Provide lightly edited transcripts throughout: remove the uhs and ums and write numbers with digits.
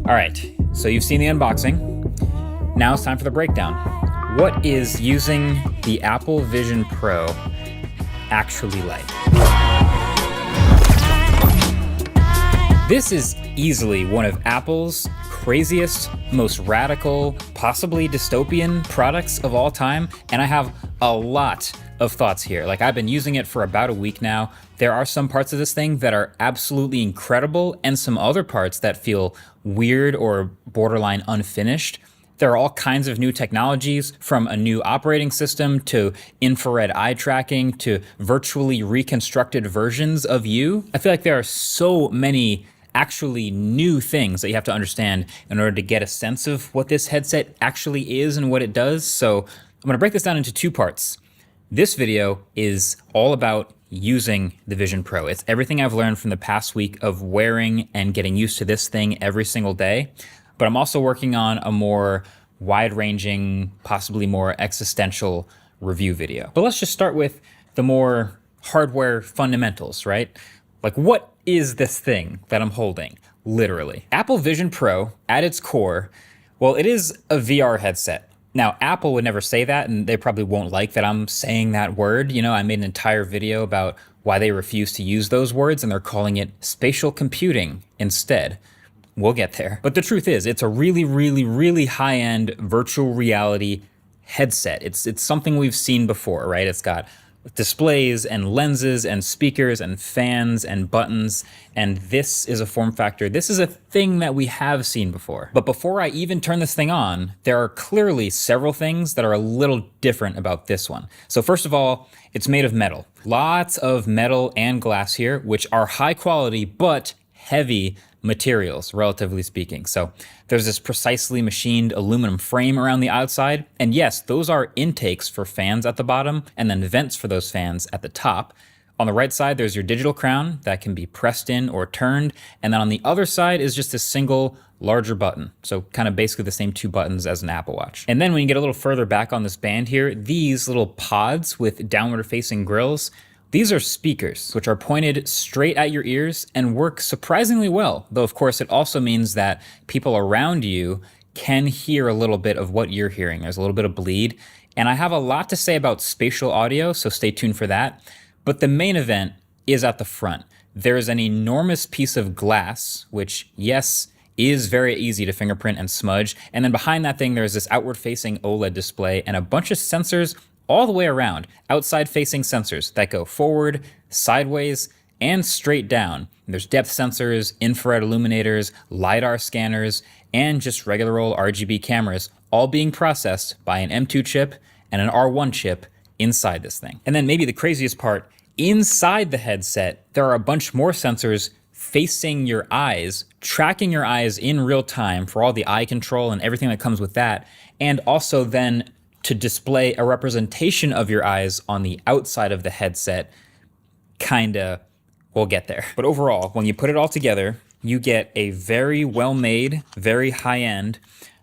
All right, so you've seen the unboxing. Now it's time for the breakdown. What is using the Apple Vision Pro actually like? This is easily one of Apple's craziest, most radical, possibly dystopian products of all time, and I have a lot of thoughts here. Like, I've been using it for about a week now. There are some parts of this thing that are absolutely incredible and some other parts that feel weird or borderline unfinished. There are all kinds of new technologies, from a new operating system to infrared eye tracking to virtually reconstructed versions of you. I feel like there are so many actually new things that you have to understand in order to get a sense of what this headset actually is and what it does. So I'm gonna break this down into two parts. This video is all about using the Vision Pro. It's everything I've learned from the past week of wearing and getting used to this thing every single day. But I'm also working on a more wide-ranging, possibly more existential review video. But let's just start with the more hardware fundamentals, right? Like, what is this thing that I'm holding, literally? Apple Vision Pro, at its core, well, it is a VR headset. Now, Apple would never say that, and they probably won't like that I'm saying that word. You know, I made an entire video about why they refuse to use those words, and they're calling it spatial computing instead. We'll get there. But the truth is, it's a really, really, really high-end virtual reality headset. It's something we've seen before, right? It's got displays and lenses and speakers and fans and buttons, and this is a form factor. This is a thing that we have seen before. But before I even turn this thing on, there are clearly several things that are a little different about this one. So first of all, it's made of metal. Lots of metal and glass here, which are high quality but heavy materials, relatively speaking. So there's this precisely machined aluminum frame around the outside. And yes, those are intakes for fans at the bottom and then vents for those fans at the top. On the right side, there's your digital crown that can be pressed in or turned. And then on the other side is just a single larger button. So kind of basically the same two buttons as an Apple Watch. And then when you get a little further back on this band here, these little pods with downward facing grills, these are speakers, which are pointed straight at your ears and work surprisingly well, though of course it also means that people around you can hear a little bit of what you're hearing. There's a little bit of bleed, and I have a lot to say about spatial audio, so stay tuned for that. But the main event is at the front. There's an enormous piece of glass, which, yes, is very easy to fingerprint and smudge, and then behind that thing there's this outward-facing OLED display and a bunch of sensors all the way around, outside-facing sensors that go forward, sideways, and straight down. There's depth sensors, infrared illuminators, LiDAR scanners, and just regular old RGB cameras, all being processed by an M2 chip and an R1 chip inside this thing. And then maybe the craziest part, inside the headset, there are a bunch more sensors facing your eyes, tracking your eyes in real time for all the eye control and everything that comes with that, and also then to display a representation of your eyes on the outside of the headset. Kinda, we'll get there. But overall, when you put it all together, you get a very well-made, very high-end,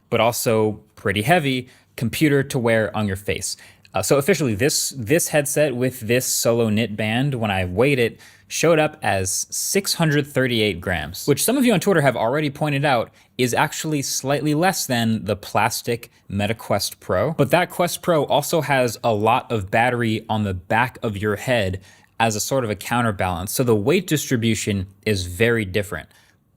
but also pretty heavy computer to wear on your face. So officially, this headset with this Solo Knit band, when I weighed it, showed up as 638 grams, which some of you on Twitter have already pointed out is actually slightly less than the plastic Meta Quest Pro. But that Quest Pro also has a lot of battery on the back of your head as a sort of a counterbalance. So the weight distribution is very different.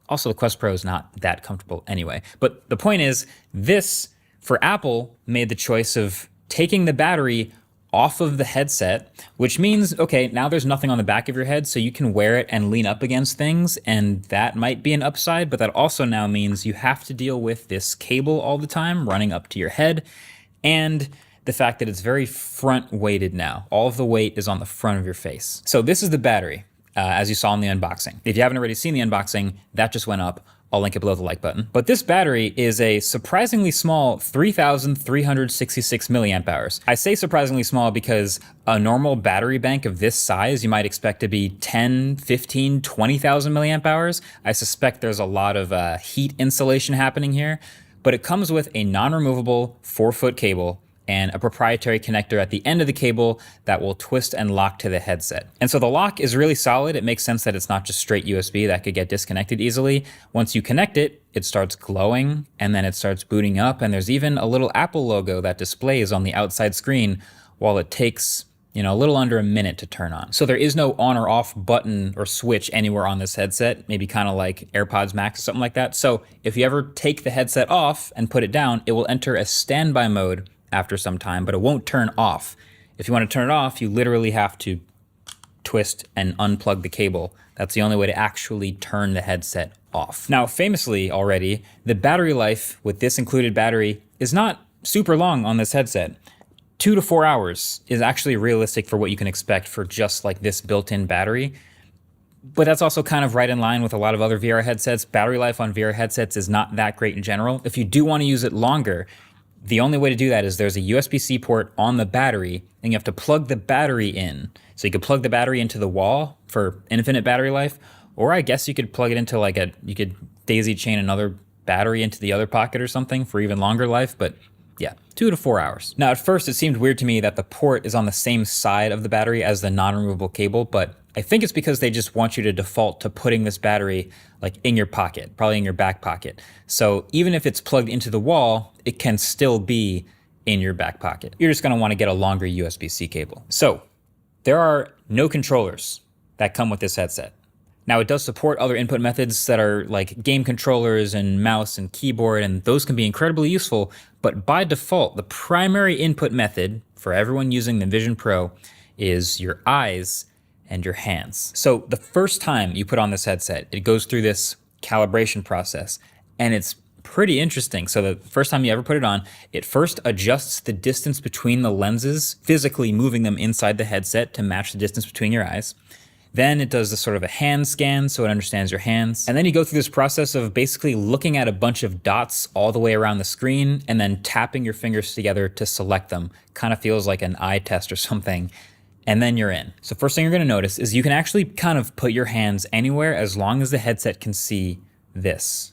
Also, the Quest Pro is not that comfortable anyway. But the point is, this, for Apple, made the choice of taking the battery off of the headset, which means, okay, now there's nothing on the back of your head, so you can wear it and lean up against things, and that might be an upside, but that also now means you have to deal with this cable all the time running up to your head, and the fact that it's very front-weighted now. All of the weight is on the front of your face. So this is the battery, as you saw in the unboxing. If you haven't already seen the unboxing, that just went up. I'll link it below the like button. But this battery is a surprisingly small 3,366 milliamp hours. I say surprisingly small because a normal battery bank of this size you might expect to be 10, 15, 20,000 milliamp hours. I suspect there's a lot of heat insulation happening here, but it comes with a non-removable 4-foot cable and a proprietary connector at the end of the cable that will twist and lock to the headset. And so the lock is really solid. It makes sense that it's not just straight USB that could get disconnected easily. Once you connect it, it starts glowing and then it starts booting up. And there's even a little Apple logo that displays on the outside screen while it takes a little under a minute to turn on. So there is no on or off button or switch anywhere on this headset, maybe kind of like AirPods Max or something like that. So if you ever take the headset off and put it down, it will enter a standby mode after some time, but it won't turn off. If you want to turn it off, you literally have to twist and unplug the cable. That's the only way to actually turn the headset off. Now, famously already, the battery life with this included battery is not super long on this headset. 2 to 4 hours is actually realistic for what you can expect for just like this built-in battery. But that's also kind of right in line with a lot of other VR headsets. Battery life on VR headsets is not that great in general. If you do want to use it longer, the only way to do that is there's a USB-C port on the battery and you have to plug the battery in. So you could plug the battery into the wall for infinite battery life, or I guess you could plug it into you could daisy chain another battery into the other pocket or something for even longer life, but yeah, 2 to 4 hours. Now, at first, it seemed weird to me that the port is on the same side of the battery as the non-removable cable, but I think it's because they just want you to default to putting this battery in your pocket, probably in your back pocket. So even if it's plugged into the wall, it can still be in your back pocket. You're just gonna wanna get a longer USB-C cable. So there are no controllers that come with this headset. Now, it does support other input methods that are like game controllers and mouse and keyboard, and those can be incredibly useful, but by default, the primary input method for everyone using the Vision Pro is your eyes and your hands. So the first time you put on this headset, it goes through this calibration process, and it's pretty interesting. So the first time you ever put it on, it first adjusts the distance between the lenses, physically moving them inside the headset to match the distance between your eyes. Then it does this sort of a hand scan, so it understands your hands. And then you go through this process of basically looking at a bunch of dots all the way around the screen and then tapping your fingers together to select them. Kind of feels like an eye test or something. And then you're in. So first thing you're gonna notice is you can actually kind of put your hands anywhere as long as the headset can see this.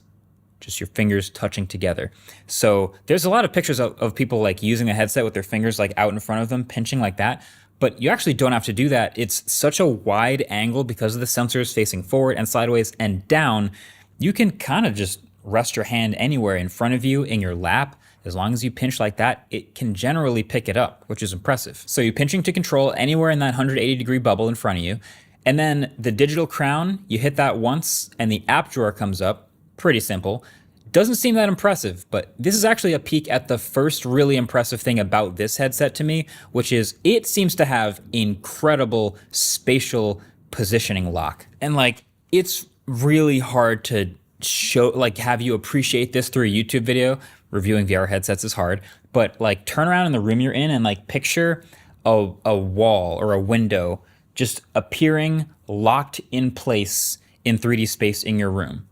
Just your fingers touching together. So there's a lot of pictures of people using a headset with their fingers out in front of them, pinching like that. But you actually don't have to do that. It's such a wide angle because of the sensors facing forward and sideways and down. You can kind of just rest your hand anywhere in front of you, in your lap. As long as you pinch like that, it can generally pick it up, which is impressive. So you're pinching to control anywhere in that 180-degree bubble in front of you. And then the digital crown, you hit that once and the app drawer comes up. Pretty simple. Doesn't seem that impressive, but this is actually a peek at the first really impressive thing about this headset to me, which is it seems to have incredible spatial positioning lock. And it's really hard to show, have you appreciate this through a YouTube video. Reviewing VR headsets is hard, but turn around in the room you're in and picture a wall or a window just appearing locked in place in 3D space in your room.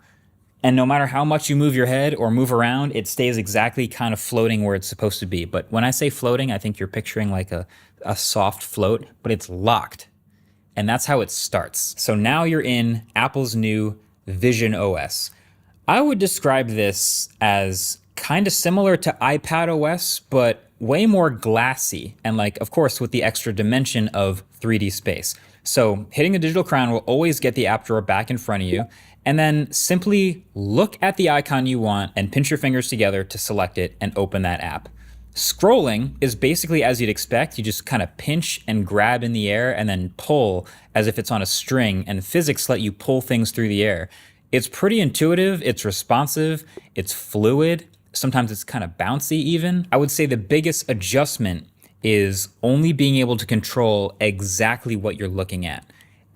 And no matter how much you move your head or move around, it stays exactly kind of floating where it's supposed to be. But when I say floating, I think you're picturing a soft float, but it's locked. And that's how it starts. So now you're in Apple's new Vision OS. I would describe this as kind of similar to iPad OS, but way more glassy. And of course, with the extra dimension of 3D space. So hitting the digital crown will always get the app drawer back in front of you. And then simply look at the icon you want and pinch your fingers together to select it and open that app. Scrolling is basically as you'd expect. You just kind of pinch and grab in the air and then pull as if it's on a string, and physics let you pull things through the air. It's pretty intuitive, it's responsive, it's fluid. Sometimes it's kind of bouncy even. I would say the biggest adjustment is only being able to control exactly what you're looking at.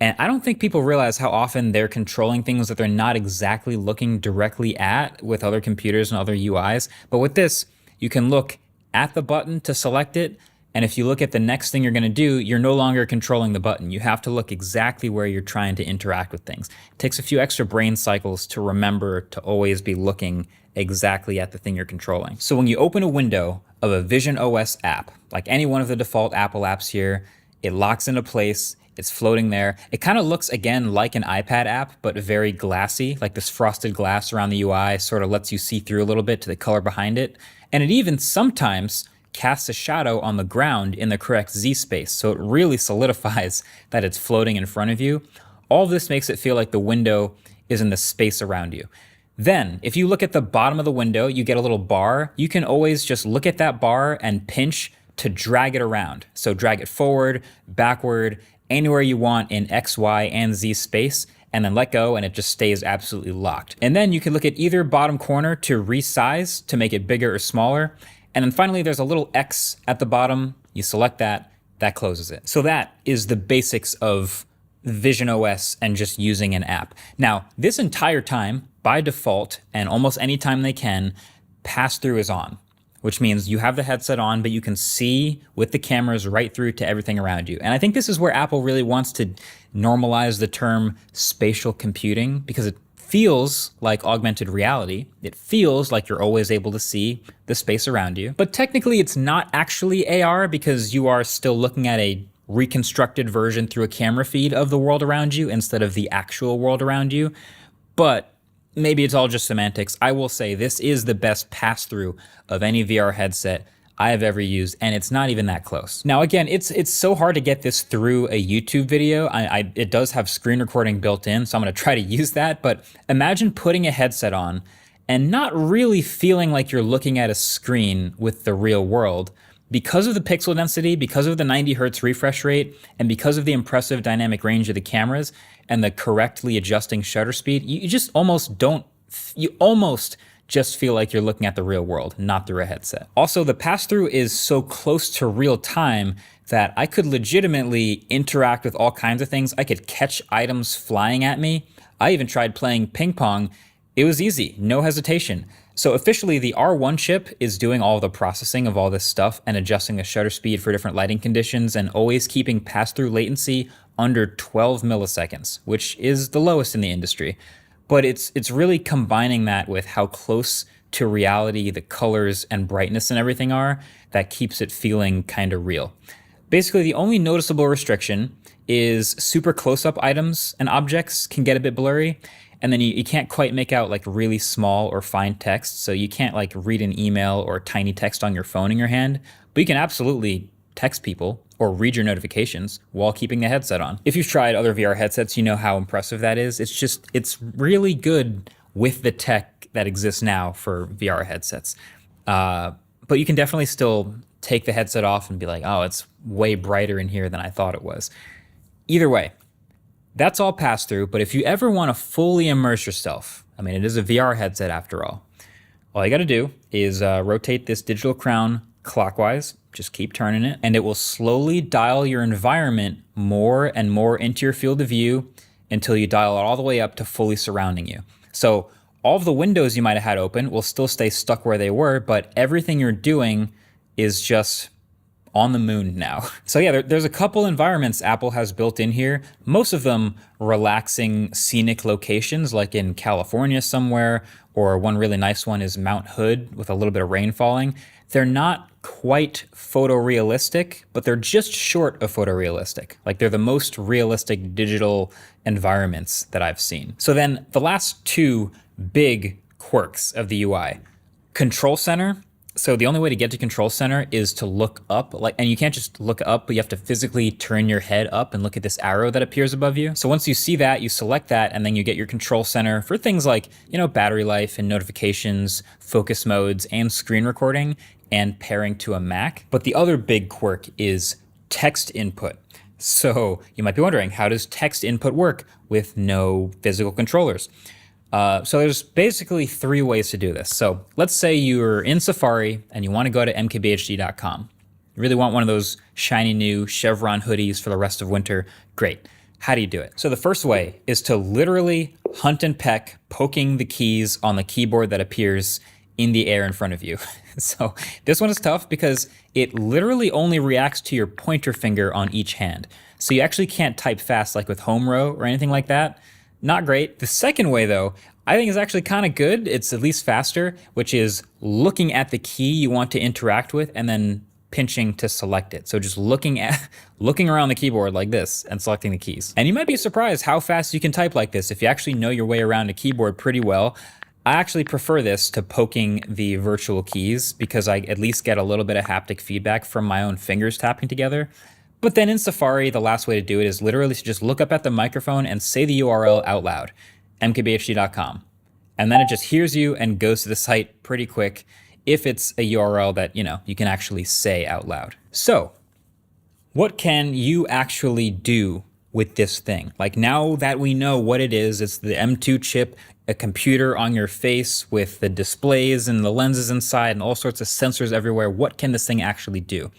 And I don't think people realize how often they're controlling things that they're not exactly looking directly at with other computers and other UIs. But with this, you can look at the button to select it. And if you look at the next thing you're gonna do, you're no longer controlling the button. You have to look exactly where you're trying to interact with things. It takes a few extra brain cycles to remember to always be looking exactly at the thing you're controlling. So when you open a window of a Vision OS app, like any one of the default Apple apps here, it locks into place. It's floating there. It kind of looks, again, like an iPad app, but very glassy, like this frosted glass around the UI sort of lets you see through a little bit to the color behind it. And it even sometimes casts a shadow on the ground in the correct Z space. So it really solidifies that it's floating in front of you. All this makes it feel like the window is in the space around you. Then, if you look at the bottom of the window, you get a little bar. You can always just look at that bar and pinch to drag it around. So drag it forward, backward, anywhere you want in X, Y, and Z space, and then let go and it just stays absolutely locked. And then you can look at either bottom corner to resize, to make it bigger or smaller. And then finally, there's a little X at the bottom. You select that, that closes it. So that is the basics of Vision OS and just using an app. Now, this entire time, by default, and almost any time they can, pass-through is on, which means you have the headset on, but you can see with the cameras right through to everything around you. And I think this is where Apple really wants to normalize the term spatial computing, because it feels like augmented reality. It feels like you're always able to see the space around you. But technically, it's not actually AR because you are still looking at a reconstructed version through a camera feed of the world around you instead of the actual world around you. But maybe it's all just semantics. I will say this is the best pass-through of any VR headset I have ever used, and it's not even that close. Now, again, it's so hard to get this through a YouTube video. It does have screen recording built in, so I'm gonna try to use that, but imagine putting a headset on and not really feeling like you're looking at a screen with the real world. Because of the pixel density, because of the 90 hertz refresh rate, and because of the impressive dynamic range of the cameras and the correctly adjusting shutter speed, you just almost just feel like you're looking at the real world, not through a headset. Also, the pass-through is so close to real time that I could legitimately interact with all kinds of things. I could catch items flying at me. I even tried playing ping pong. It was easy, no hesitation. So officially, the R1 chip is doing all the processing of all this stuff and adjusting the shutter speed for different lighting conditions and always keeping pass-through latency under 12 milliseconds, which is the lowest in the industry. But it's really combining that with how close to reality the colors and brightness and everything are that keeps it feeling kind of real. Basically, the only noticeable restriction is super close-up items and objects can get a bit blurry. And then you can't quite make out like really small or fine text. So you can't like read an email or tiny text on your phone in your hand, but you can absolutely text people or read your notifications while keeping the headset on. If you've tried other VR headsets, you know how impressive that is. It's really good with the tech that exists now for VR headsets. But you can definitely still take the headset off and be like, oh, it's way brighter in here than I thought it was. Either way, that's all pass-through, but if you ever want to fully immerse yourself, I mean, it is a VR headset after all you got to do is rotate this digital crown clockwise, just keep turning it, and it will slowly dial your environment more and more into your field of view until you dial it all the way up to fully surrounding you. So all of the windows you might have had open will still stay stuck where they were, but everything you're doing is just on the moon now. So yeah, there's a couple environments Apple has built in here, most of them relaxing scenic locations like in California somewhere, or one really nice one is Mount Hood with a little bit of rain falling. They're not quite photorealistic, but they're just short of photorealistic. Like they're the most realistic digital environments that I've seen. So then the last two big quirks of the UI, Control Center. So the only way to get to Control Center is to look up, and you can't just look up, but you have to physically turn your head up and look at this arrow that appears above you. So once you see that, you select that, and then you get your Control Center for things like, battery life and notifications, focus modes, and screen recording, and pairing to a Mac. But the other big quirk is text input. So you might be wondering, how does text input work with no physical controllers? So there's basically three ways to do this. So let's say you're in Safari and you want to go to mkbhd.com. You really want one of those shiny new Chevron hoodies for the rest of winter. Great. How do you do it? So the first way is to literally hunt and peck, poking the keys on the keyboard that appears in the air in front of you. So this one is tough because it literally only reacts to your pointer finger on each hand. So you actually can't type fast like with home row or anything like that. Not great. The second way, though, I think is actually kind of good. It's at least faster, which is looking at the key you want to interact with and then pinching to select it. So just looking around the keyboard like this and selecting the keys. And you might be surprised how fast you can type like this if you actually know your way around a keyboard pretty well. I actually prefer this to poking the virtual keys because I at least get a little bit of haptic feedback from my own fingers tapping together. But then in Safari, the last way to do it is literally to just look up at the microphone and say the URL out loud, mkbhd.com. And then it just hears you and goes to the site pretty quick if it's a URL that, you can actually say out loud. So what can you actually do with this thing? Like, now that we know what it is, it's the M2 chip, a computer on your face with the displays and the lenses inside and all sorts of sensors everywhere. What can this thing actually do?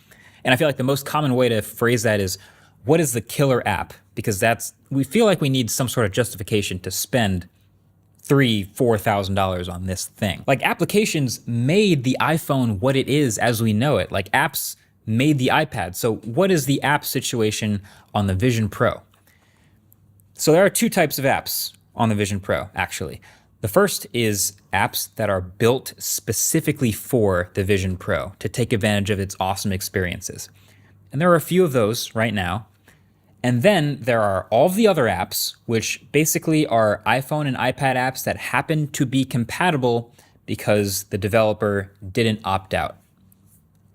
And I feel like the most common way to phrase that is, what is the killer app? Because we feel like we need some sort of justification to spend $3,000-$4,000 on this thing. Like, applications made the iPhone what it is as we know it. Like, apps made the iPad. So what is the app situation on the Vision Pro? So there are two types of apps on the Vision Pro, actually. The first is apps that are built specifically for the Vision Pro to take advantage of its awesome experiences. And there are a few of those right now. And then there are all of the other apps, which basically are iPhone and iPad apps that happen to be compatible because the developer didn't opt out.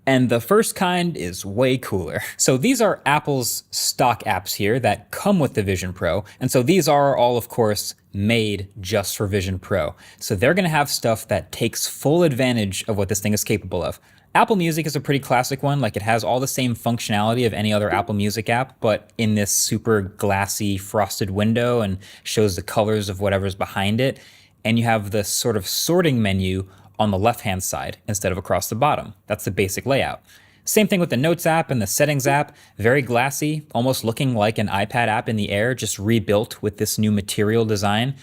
And the first kind is way cooler. So these are Apple's stock apps here that come with the Vision Pro. And so these are all, of course, made just for Vision Pro. So they're going to have stuff that takes full advantage of what this thing is capable of. Apple Music is a pretty classic one. Like, it has all the same functionality of any other Apple Music app, but in this super glassy frosted window, and shows the colors of whatever's behind it. And you have this sort of sorting menu on the left-hand side instead of across the bottom. That's the basic layout. Same thing with the Notes app and the Settings app. Very glassy, almost looking like an iPad app in the air, just rebuilt with this new material design.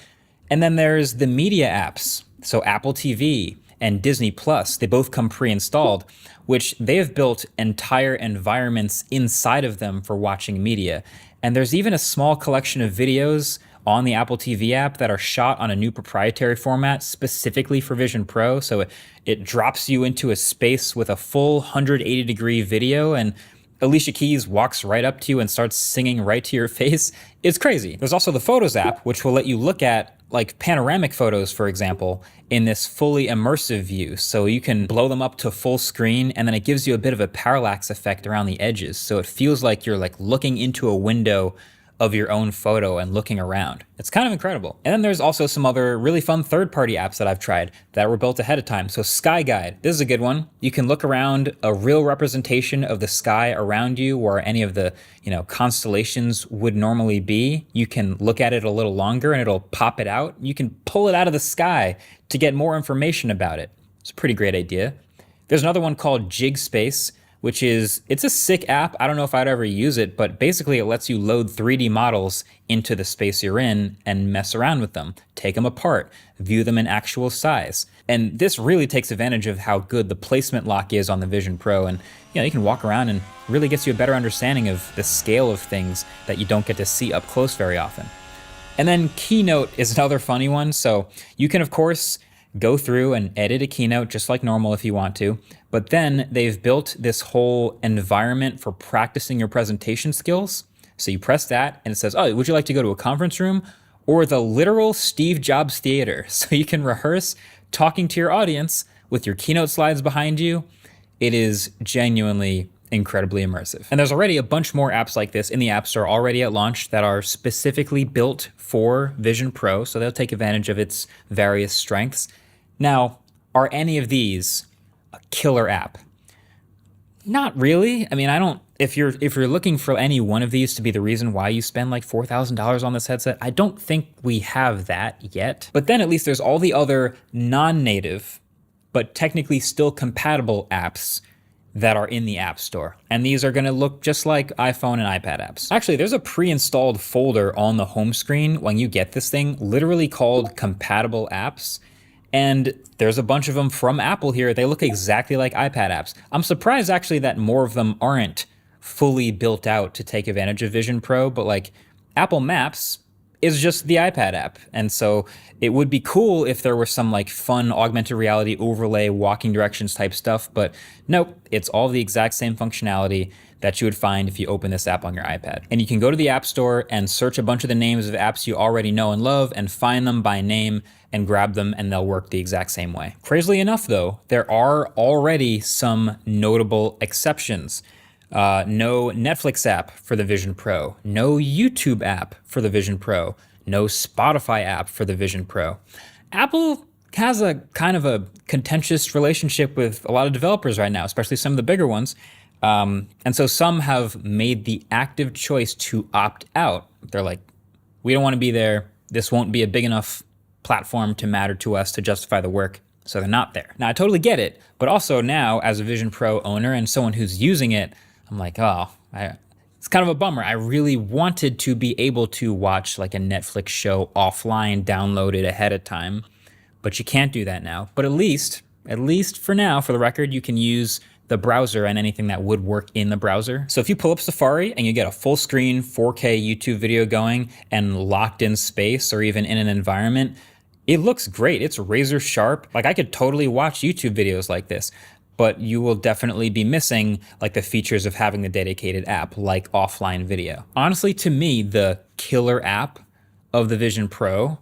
And then there's the media apps. So Apple TV and Disney Plus, they both come pre-installed, which they have built entire environments inside of them for watching media. And there's even a small collection of videos on the Apple TV app that are shot on a new proprietary format specifically for Vision Pro. So it drops you into a space with a full 180-degree video, and Alicia Keys walks right up to you and starts singing right to your face. It's crazy. There's also the Photos app, which will let you look at like panoramic photos, for example, in this fully immersive view. So you can blow them up to full screen, and then it gives you a bit of a parallax effect around the edges. So it feels like you're like looking into a window of your own photo and looking around. It's kind of incredible. And then there's also some other really fun third-party apps that I've tried that were built ahead of time. So Sky Guide, this is a good one. You can look around a real representation of the sky around you, where any of the, constellations would normally be. You can look at it a little longer and it'll pop it out. You can pull it out of the sky to get more information about it. It's a pretty great idea. There's another one called Jig Space, which it's a sick app. I don't know if I'd ever use it, but basically it lets you load 3D models into the space you're in and mess around with them, take them apart, view them in actual size. And this really takes advantage of how good the placement lock is on the Vision Pro. And you can walk around and really gets you a better understanding of the scale of things that you don't get to see up close very often. And then Keynote is another funny one. So you can, of course, go through and edit a keynote just like normal if you want to. But then they've built this whole environment for practicing your presentation skills. So you press that and it says, oh, would you like to go to a conference room or the literal Steve Jobs theater? So you can rehearse talking to your audience with your keynote slides behind you. It is genuinely incredibly immersive. And there's already a bunch more apps like this in the App Store already at launch that are specifically built for Vision Pro. So they'll take advantage of its various strengths. Now, are any of these a killer app? Not really. I mean, if you're looking for any one of these to be the reason why you spend like $4,000 on this headset, I don't think we have that yet. But then at least there's all the other non-native, but technically still compatible apps that are in the App Store. And these are gonna look just like iPhone and iPad apps. Actually, there's a pre-installed folder on the home screen when you get this thing, literally called Compatible Apps. And there's a bunch of them from Apple here. They look exactly like iPad apps. I'm surprised actually that more of them aren't fully built out to take advantage of Vision Pro, but like Apple Maps is just the iPad app. And so it would be cool if there were some like fun augmented reality overlay, walking directions type stuff, but nope, it's all the exact same functionality. that you would find if you open this app on your iPad. And you can go to the App Store and search a bunch of the names of apps you already know and love and find them by name and grab them, and they'll work the exact same way. Crazily enough though, there are already some notable exceptions. No Netflix app for the Vision Pro, no YouTube app for the Vision Pro, no Spotify app for the Vision Pro. Apple has a kind of a contentious relationship with a lot of developers right now, especially some of the bigger ones. And so some have made the active choice to opt out. They're like, we don't want to be there. This won't be a big enough platform to matter to us to justify the work. So they're not there. Now I totally get it, but also now as a Vision Pro owner and someone who's using it, I'm like, it's kind of a bummer. I really wanted to be able to watch like a Netflix show offline, downloaded ahead of time, but you can't do that now. But at least for now, for the record, you can use the browser and anything that would work in the browser. So if you pull up Safari and you get a full screen 4K YouTube video going and locked in space or even in an environment, it looks great. It's razor sharp. Like I could totally watch YouTube videos like this, but you will definitely be missing like the features of having the dedicated app like offline video. Honestly, to me, the killer app of the Vision Pro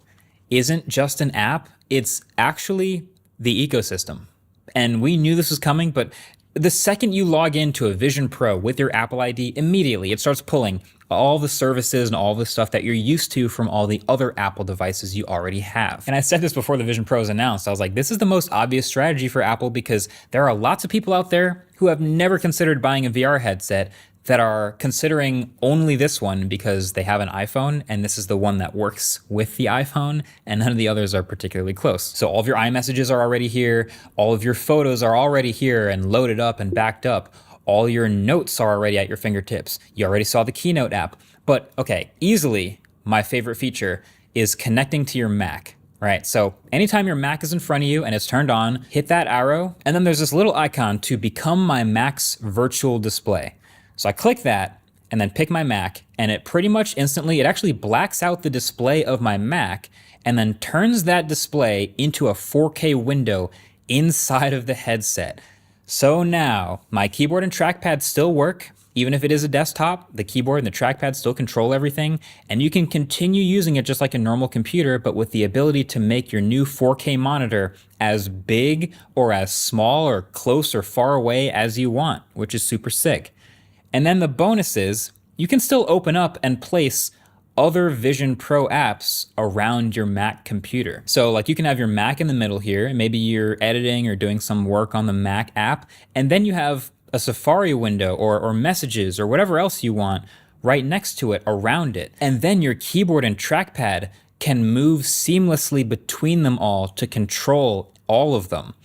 isn't just an app, it's actually the ecosystem. And we knew this was coming, but the second you log into a Vision Pro with your Apple ID, immediately it starts pulling all the services and all the stuff that you're used to from all the other Apple devices you already have. And I said this before the Vision Pro was announced. I was like, this is the most obvious strategy for Apple because there are lots of people out there who have never considered buying a VR headset that are considering only this one because they have an iPhone and this is the one that works with the iPhone and none of the others are particularly close. So all of your iMessages are already here. All of your photos are already here and loaded up and backed up. All your notes are already at your fingertips. You already saw the Keynote app. But okay, easily my favorite feature is connecting to your Mac, right? So anytime your Mac is in front of you and it's turned on, hit that arrow, and then there's this little icon to become my Mac's virtual display. So I click that and then pick my Mac, and it pretty much instantly, it actually blacks out the display of my Mac and then turns that display into a 4K window inside of the headset. So now my keyboard and trackpad still work. Even if it is a desktop, the keyboard and the trackpad still control everything, and you can continue using it just like a normal computer, but with the ability to make your new 4K monitor as big or as small or close or far away as you want, which is super sick. And then the bonus is you can still open up and place other Vision Pro apps around your Mac computer. So like you can have your Mac in the middle here, and maybe you're editing or doing some work on the Mac app, and then you have a Safari window or messages or whatever else you want right next to it around it. And then your keyboard and trackpad can move seamlessly between them all to control all of them.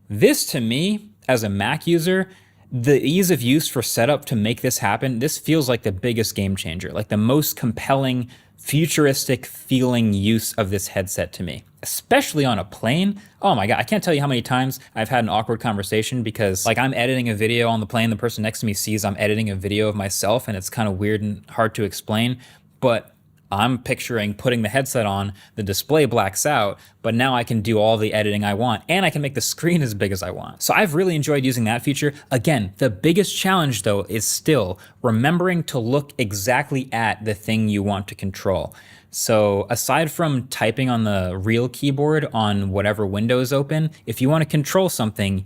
This to me, as a Mac user, the ease of use for setup to make this happen, this feels like the biggest game changer, like the most compelling, futuristic feeling use of this headset to me, especially on a plane. Oh my God, I can't tell you how many times I've had an awkward conversation because like I'm editing a video on the plane, the person next to me sees I'm editing a video of myself and it's kind of weird and hard to explain, but I'm picturing putting the headset on, the display blacks out, but now I can do all the editing I want and I can make the screen as big as I want. So I've really enjoyed using that feature. Again, the biggest challenge though is still remembering to look exactly at the thing you want to control. So aside from typing on the real keyboard on whatever window is open, if you want to control something,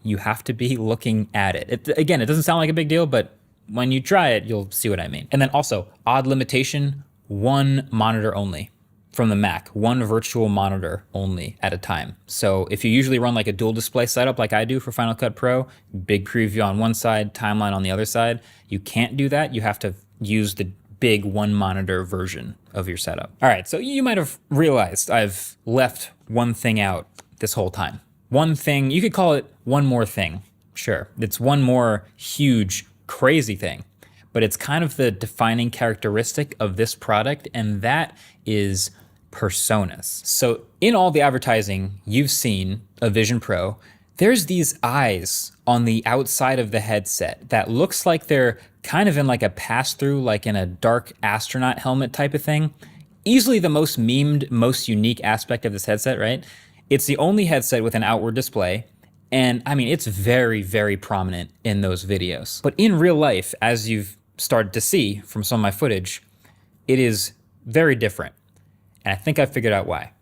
you have to be looking at it. Again, it doesn't sound like a big deal, but when you try it, you'll see what I mean. And then also, odd limitation, one monitor only from the Mac, one virtual monitor only at a time. So if you usually run like a dual display setup like I do for Final Cut Pro, big preview on one side, timeline on the other side, you can't do that. You have to use the big one monitor version of your setup. All right, so you might have realized I've left one thing out this whole time. One thing, you could call it one more thing. Sure, it's one more huge, crazy thing. But it's kind of the defining characteristic of this product, and that is personas. So in all the advertising you've seen of Vision Pro, there's these eyes on the outside of the headset that looks like they're kind of in like a pass-through, like in a dark astronaut helmet type of thing. Easily the most memed, most unique aspect of this headset, right? It's the only headset with an outward display, And I mean, it's very, very prominent in those videos. But in real life, as you've started to see from some of my footage, it is very different. And I think I figured out why.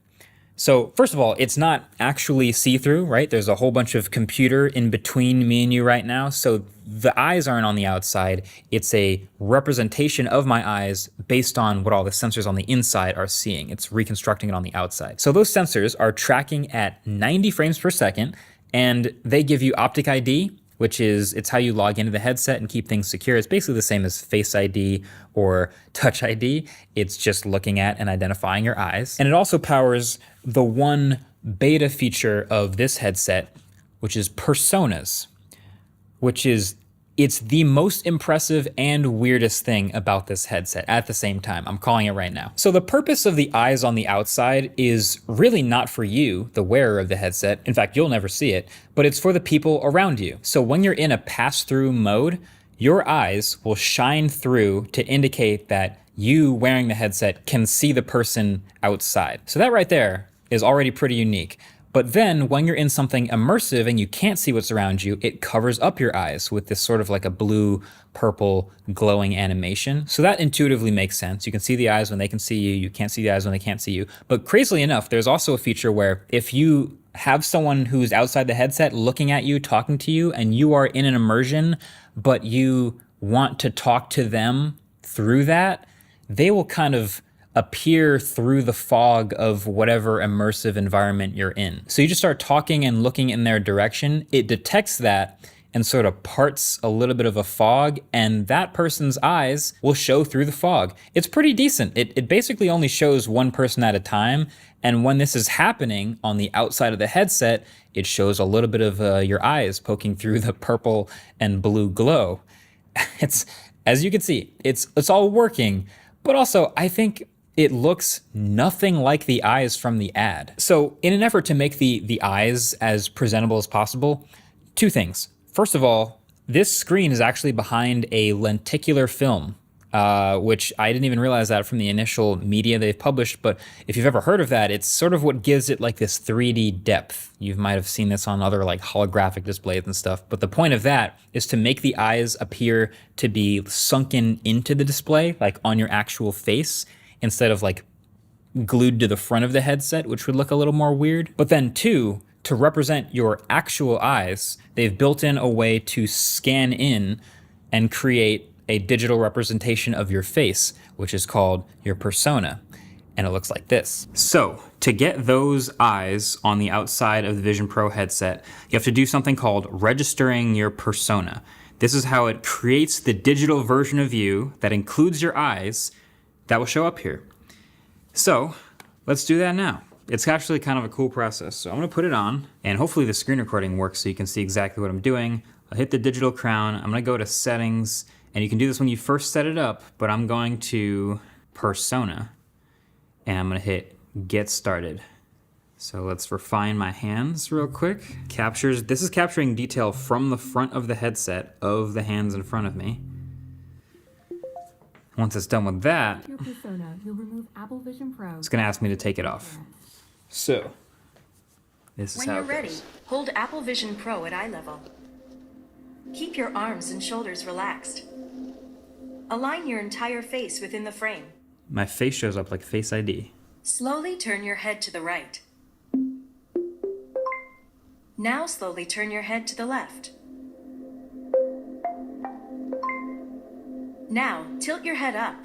So first of all, it's not actually see-through, right? There's a whole bunch of computer in between me and you right now. So the eyes aren't on the outside. It's a representation of my eyes based on what all the sensors on the inside are seeing. It's reconstructing it on the outside. So those sensors are tracking at 90 frames per second, and they give you Optic ID, which is, it's how you log into the headset and keep things secure. It's basically the same as Face ID or Touch ID. It's just looking at and identifying your eyes. And it also powers the one beta feature of this headset, which is personas, which is, it's the most impressive and weirdest thing about this headset at the same time. I'm calling it right now. So the purpose of the eyes on the outside is really not for you, the wearer of the headset. In fact, you'll never see it, but it's for the people around you. So when you're in a pass-through mode, your eyes will shine through to indicate that you wearing the headset can see the person outside. So that right there is already pretty unique. But then when you're in something immersive and you can't see what's around you, it covers up your eyes with this sort of like a blue, purple, glowing animation. So that intuitively makes sense. You can see the eyes when they can see you. You can't see the eyes when they can't see you. But crazily enough, there's also a feature where if you have someone who's outside the headset looking at you, talking to you, and you are in an immersion, but you want to talk to them through that, they will kind of appear through the fog of whatever immersive environment you're in. So you just start talking and looking in their direction. It detects that and sort of parts a little bit of a fog, and that person's eyes will show through the fog. It's pretty decent. It basically only shows one person at a time, and when this is happening on the outside of the headset, it shows a little bit of your eyes poking through the purple and blue glow. It's, as you can see, it's all working, but also I think it looks nothing like the eyes from the ad. So in an effort to make the eyes as presentable as possible, two things. First of all, this screen is actually behind a lenticular film, which I didn't even realize that from the initial media they've published, but if you've ever heard of that, it's sort of what gives it like this 3D depth. You might have seen this on other like holographic displays and stuff, but the point of that is to make the eyes appear to be sunken into the display, like on your actual face, instead of like glued to the front of the headset, which would look a little more weird. But then two, to represent your actual eyes, they've built in a way to scan in and create a digital representation of your face, which is called your persona. And it looks like this. So to get those eyes on the outside of the Vision Pro headset, you have to do something called registering your persona. This is how it creates the digital version of you that includes your eyes that will show up here. So let's do that now. It's actually kind of a cool process. So I'm gonna put it on, and hopefully the screen recording works so you can see exactly what I'm doing. I'll hit the digital crown. I'm gonna go to settings, and you can do this when you first set it up, but I'm going to persona, and I'm gonna hit get started. So let's refine my hands real quick. This is capturing detail from the front of the headset of the hands in front of me. Once it's done with that, Your persona, you'll remove Apple Vision Pro. it's gonna ask me to take it off. So, this is When how you're it ready, goes. hold Apple Vision Pro at eye level. Keep your arms and shoulders relaxed. Align your entire face within the frame. My face shows up like Face ID. Slowly turn your head to the right. Now slowly turn your head to the left. Now tilt your head up.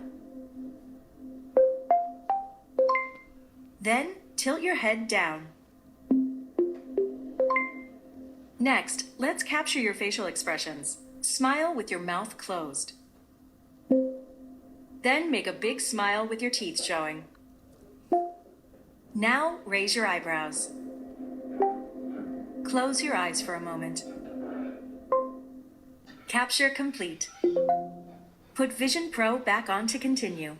Then tilt your head down. Next, let's capture your facial expressions. Smile with your mouth closed. Then make a big smile with your teeth showing. Now raise your eyebrows. Close your eyes for a moment. Capture complete. Put Vision Pro back on to continue.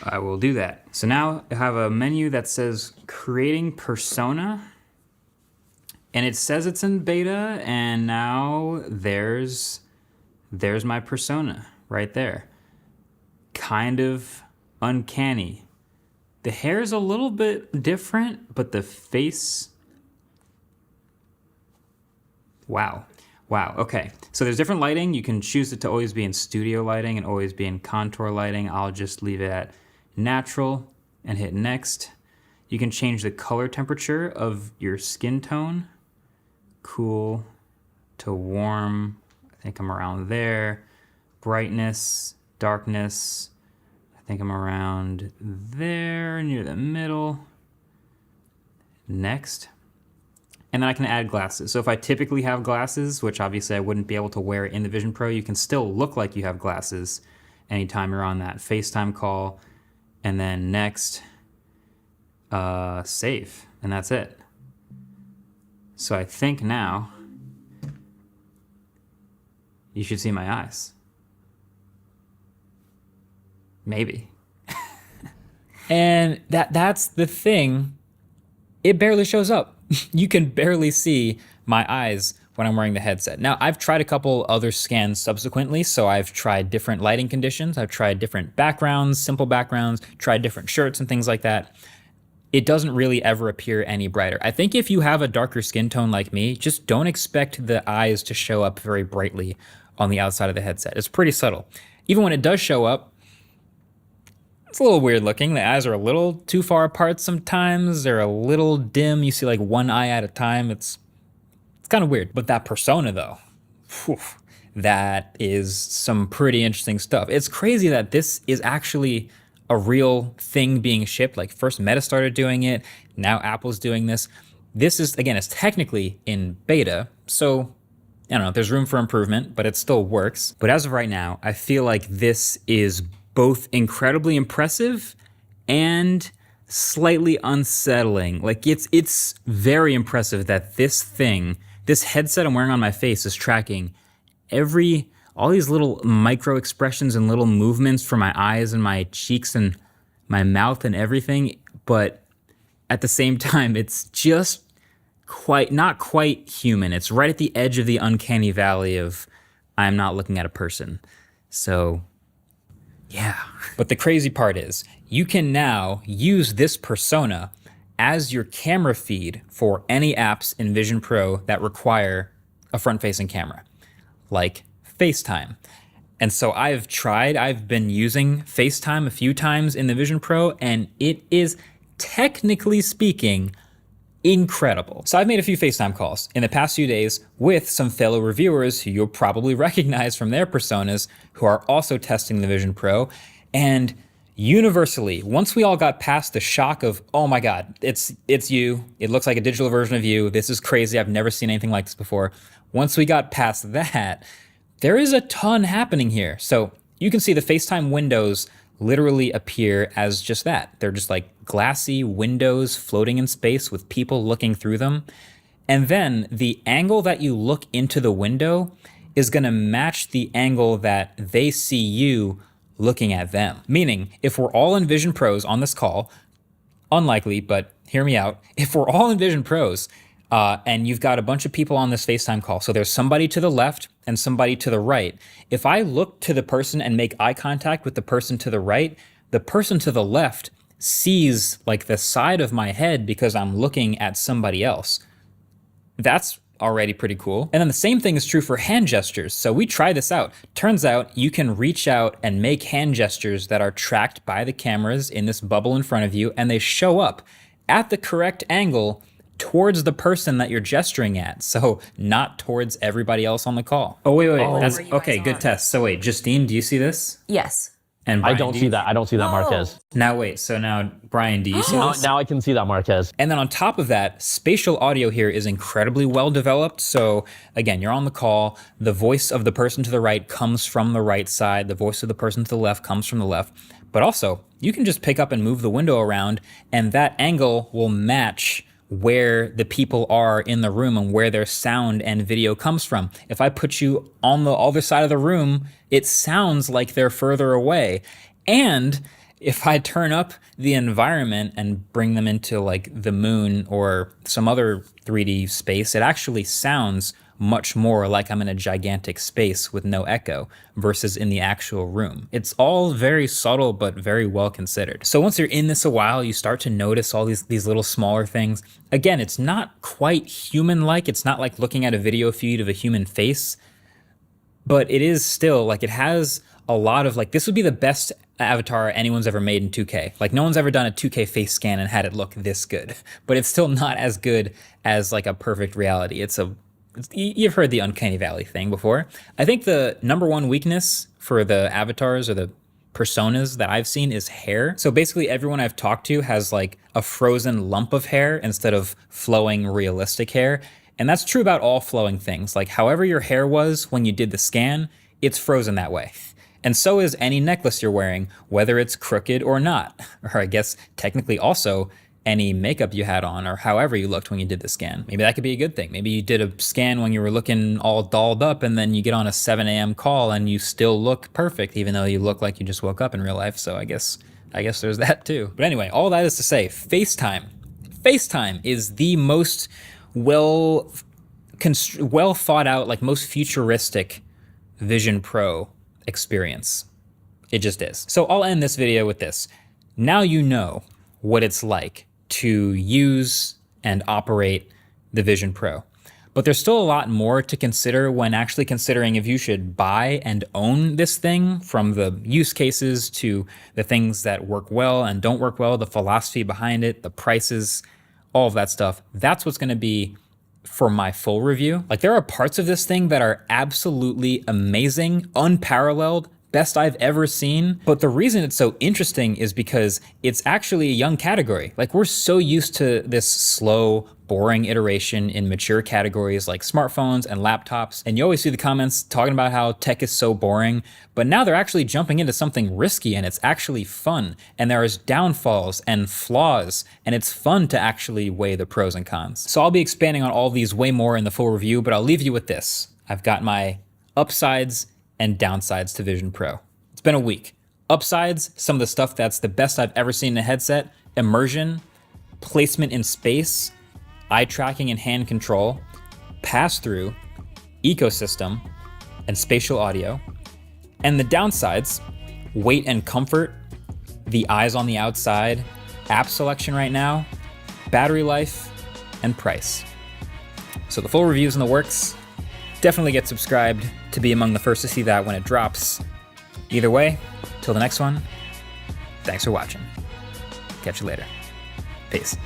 I will do that. So now I have a menu that says creating persona, and it says it's in beta, and now there's my persona right there. Kind of uncanny. The hair is a little bit different, but the face Wow. Wow. Okay. So there's different lighting. You can choose it to always be in studio lighting and always be in contour lighting. I'll just leave it at natural and hit next. You can change the color temperature of your skin tone. Cool to warm. I think I'm around there. Brightness, darkness. I think I'm around there, near the middle. Next. And then I can add glasses. So if I typically have glasses, which obviously I wouldn't be able to wear in the Vision Pro, you can still look like you have glasses anytime you're on that FaceTime call. And then next, save. And that's it. So I think now you should see my eyes. Maybe. And that's the thing. It barely shows up. You can barely see my eyes when I'm wearing the headset. Now, I've tried a couple other scans subsequently, so I've tried different lighting conditions, I've tried different backgrounds, simple backgrounds, tried different shirts and things like that. It doesn't really ever appear any brighter. I think if you have a darker skin tone like me, just don't expect the eyes to show up very brightly on the outside of the headset. It's pretty subtle. Even when it does show up, it's a little weird looking. The eyes are a little too far apart sometimes. They're a little dim. You see like one eye at a time. It's kind of weird. But that persona though, whew, that is some pretty interesting stuff. It's crazy that this is actually a real thing being shipped. Like first Meta started doing it. Now Apple's doing this. This is, again, it's technically in beta. So I don't know, there's room for improvement, but it still works. But as of right now, I feel like this is both incredibly impressive and slightly unsettling. Like it's very impressive that this headset I'm wearing on my face is tracking all these little micro expressions and little movements for my eyes and my cheeks and my mouth and everything. But at the same time, it's just not quite human. It's right at the edge of the uncanny valley of I'm not looking at a person. So yeah. But the crazy part is you can now use this persona as your camera feed for any apps in Vision Pro that require a front-facing camera, like FaceTime. And so I've been using FaceTime a few times in the Vision Pro, and it is, technically speaking, incredible. So I've made a few FaceTime calls in the past few days with some fellow reviewers who you'll probably recognize from their personas who are also testing the Vision Pro. And universally, once we all got past the shock of, oh my God, it's you, it looks like a digital version of you, this is crazy, I've never seen anything like this before. Once we got past that, there is a ton happening here. So you can see the FaceTime windows literally appear as just that. They're just like glassy windows floating in space with people looking through them. And then the angle that you look into the window is going to match the angle that they see you looking at them. Meaning, if we're all in Vision Pros on this call, unlikely, but hear me out. If we're all in Vision Pros and you've got a bunch of people on this FaceTime call, so there's somebody to the left and somebody to the right. If I look to the person and make eye contact with the person to the right, the person to the left sees like the side of my head because I'm looking at somebody else. That's already pretty cool. And then the same thing is true for hand gestures. So we try this out. Turns out you can reach out and make hand gestures that are tracked by the cameras in this bubble in front of you, and they show up at the correct angle towards the person that you're gesturing at. So not towards everybody else on the call. Oh, wait. That's okay. Good test. So wait, Justine, do you see this? Yes. And Brian, I don't see that. I don't see that, Marquez. Now wait, so now Brian, do you see this? Now I can see that, Marquez. And then on top of that, spatial audio here is incredibly well developed. So again, you're on the call, the voice of the person to the right comes from the right side, the voice of the person to the left comes from the left. But also, you can just pick up and move the window around, and that angle will match where the people are in the room and where their sound and video comes from. If I put you on the other side of the room, it sounds like they're further away. And if I turn up the environment and bring them into like the moon or some other 3D space, it actually sounds much more like I'm in a gigantic space with no echo versus in the actual room. It's all very subtle, but very well considered. So once you're in this a while, you start to notice all these little smaller things. Again, it's not quite human-like. It's not like looking at a video feed of a human face, but it is still like it has a lot of like, this would be the best avatar anyone's ever made in 2K. Like no one's ever done a 2K face scan and had it look this good, but it's still not as good as like a perfect reality. You've heard the uncanny valley thing before. I think the number one weakness for the avatars or the personas that I've seen is hair. So basically everyone I've talked to has like a frozen lump of hair instead of flowing realistic hair. And that's true about all flowing things. Like however your hair was when you did the scan, it's frozen that way. And so is any necklace you're wearing, whether it's crooked or not. Or I guess technically also any makeup you had on or however you looked when you did the scan. Maybe that could be a good thing. Maybe you did a scan when you were looking all dolled up and then you get on a 7 a.m. call and you still look perfect, even though you look like you just woke up in real life. So I guess there's that too. But anyway, all that is to say, FaceTime. FaceTime is the most well thought out, like most futuristic Vision Pro experience. It just is. So I'll end this video with this. Now you know what it's like to use and operate the Vision Pro. But there's still a lot more to consider when actually considering if you should buy and own this thing, from the use cases to the things that work well and don't work well, the philosophy behind it, the prices, all of that stuff. That's what's going to be for my full review. Like there are parts of this thing that are absolutely amazing, unparalleled, best I've ever seen. But the reason it's so interesting is because it's actually a young category. Like we're so used to this slow, boring iteration in mature categories like smartphones and laptops. And you always see the comments talking about how tech is so boring, but now they're actually jumping into something risky and it's actually fun. And there is downfalls and flaws and it's fun to actually weigh the pros and cons. So I'll be expanding on all these way more in the full review, but I'll leave you with this. I've got my upsides and downsides to Vision Pro. It's been a week. Upsides, some of the stuff that's the best I've ever seen in a headset: immersion, placement in space, eye tracking and hand control, pass-through, ecosystem, and spatial audio. And the downsides: weight and comfort, the eyes on the outside, app selection right now, battery life, and price. So the full review's in the works. Definitely get subscribed to be among the first to see that when it drops. Either way, till the next one, thanks for watching. Catch you later. Peace.